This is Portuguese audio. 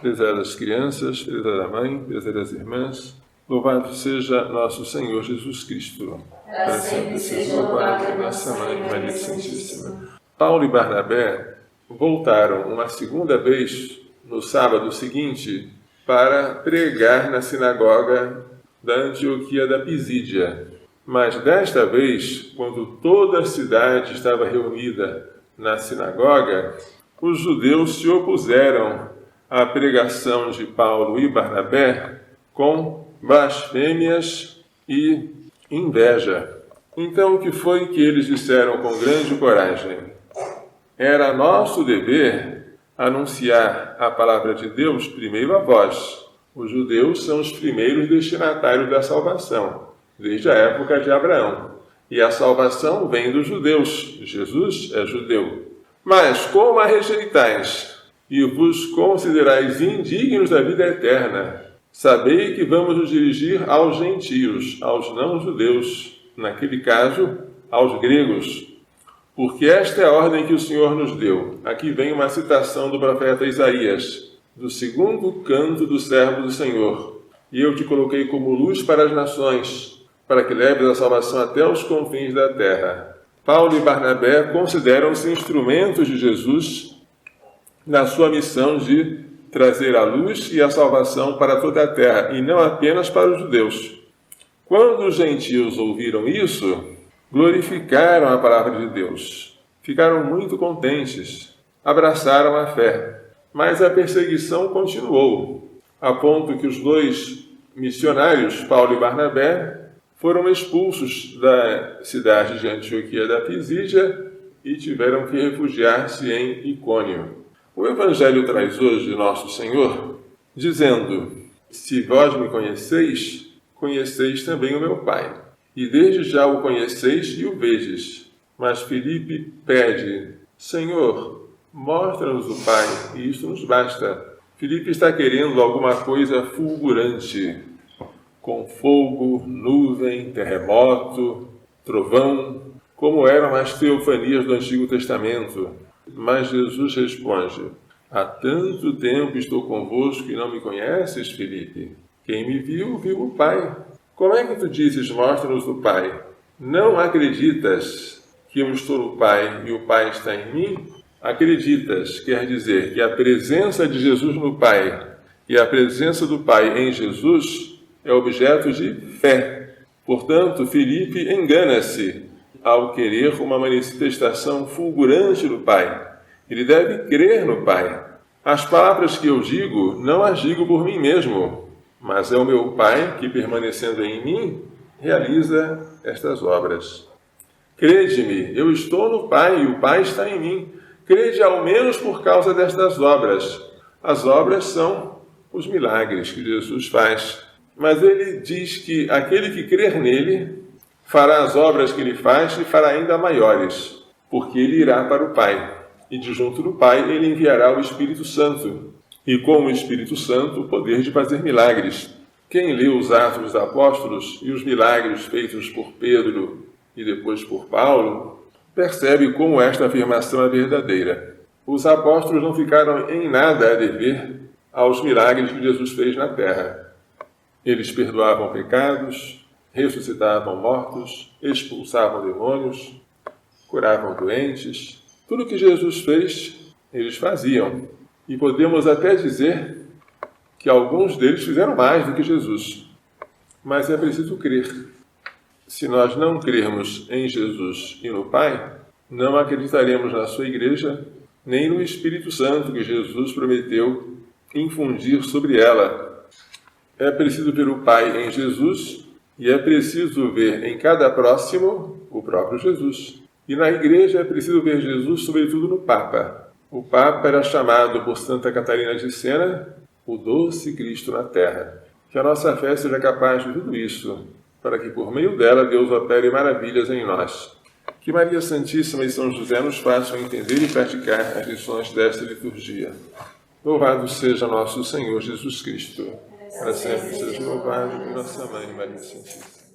prezadas crianças, prezada mãe, prezadas irmãs, louvado seja nosso Senhor Jesus Cristo. Para sempre seja louvado nossa Mãe, Maria Santíssima. Paulo e Barnabé voltaram uma segunda vez no sábado seguinte para pregar na sinagoga da Antioquia da Pisídia. Mas desta vez, quando toda a cidade estava reunida na sinagoga, os judeus se opuseram à pregação de Paulo e Barnabé com blasfêmias e inveja. Então, o que foi que eles disseram com grande coragem? Era nosso dever anunciar a palavra de Deus primeiro a vós. Os judeus são os primeiros destinatários da salvação, desde a época de Abraão. E a salvação vem dos judeus. Jesus é judeu. Mas como a rejeitais e vos considerais indignos da vida eterna, sabei que vamos nos dirigir aos gentios, aos não-judeus, naquele caso, aos gregos. Porque esta é a ordem que o Senhor nos deu. Aqui vem uma citação do profeta Isaías, do segundo canto do servo do Senhor. E eu te coloquei como luz para as nações, para que leves a salvação até os confins da terra. Paulo e Barnabé consideram-se instrumentos de Jesus na sua missão de trazer a luz e a salvação para toda a terra, e não apenas para os judeus. Quando os gentios ouviram isso, glorificaram a palavra de Deus. Ficaram muito contentes, abraçaram a fé. Mas a perseguição continuou, a ponto que os dois missionários, Paulo e Barnabé, foram expulsos da cidade de Antioquia da Pisídia e tiveram que refugiar-se em Icônio. O Evangelho traz hoje nosso Senhor, dizendo: se vós me conheceis, conheceis também o meu Pai. E desde já o conheceis e o vedes. Mas Filipe pede: Senhor, mostra-nos o Pai, e isto nos basta. Filipe está querendo alguma coisa fulgurante, com fogo, nuvem, terremoto, trovão, como eram as teofanias do Antigo Testamento. Mas Jesus responde: há tanto tempo estou convosco e não me conheces, Filipe? Quem me viu, viu o Pai. Como é que tu dizes, mostra-nos o Pai? Não acreditas que eu estou no Pai e o Pai está em mim? Acreditas quer dizer que a presença de Jesus no Pai e a presença do Pai em Jesus é objeto de fé. Portanto, Filipe engana-se ao querer uma manifestação fulgurante do Pai. Ele deve crer no Pai. As palavras que eu digo, não as digo por mim mesmo, mas é o meu Pai que, permanecendo em mim, realiza estas obras. Crede-me, eu estou no Pai e o Pai está em mim. Crede ao menos por causa destas obras. As obras são os milagres que Jesus faz. Mas ele diz que aquele que crer nele fará as obras que ele faz e fará ainda maiores, porque ele irá para o Pai. E de junto do Pai ele enviará o Espírito Santo. E com o Espírito Santo o poder de fazer milagres. Quem lê os Atos dos Apóstolos e os milagres feitos por Pedro e depois por Paulo, percebe como esta afirmação é verdadeira. Os apóstolos não ficaram em nada a dever aos milagres que Jesus fez na terra. Eles perdoavam pecados, ressuscitavam mortos, expulsavam demônios, curavam doentes. Tudo o que Jesus fez, eles faziam. E podemos até dizer que alguns deles fizeram mais do que Jesus. Mas é preciso crer. Se nós não crermos em Jesus e no Pai, não acreditaremos na sua igreja, nem no Espírito Santo que Jesus prometeu infundir sobre ela. É preciso ver o Pai em Jesus e é preciso ver em cada próximo o próprio Jesus. E na igreja é preciso ver Jesus, sobretudo no Papa. O Papa era chamado por Santa Catarina de Sena o doce Cristo na terra. Que a nossa fé seja capaz de tudo isso, para que por meio dela Deus opere maravilhas em nós. Que Maria Santíssima e São José nos façam entender e praticar as lições desta liturgia. Louvado seja nosso Senhor Jesus Cristo. Para sempre seja louvado, nossa Mãe Maria Santíssima.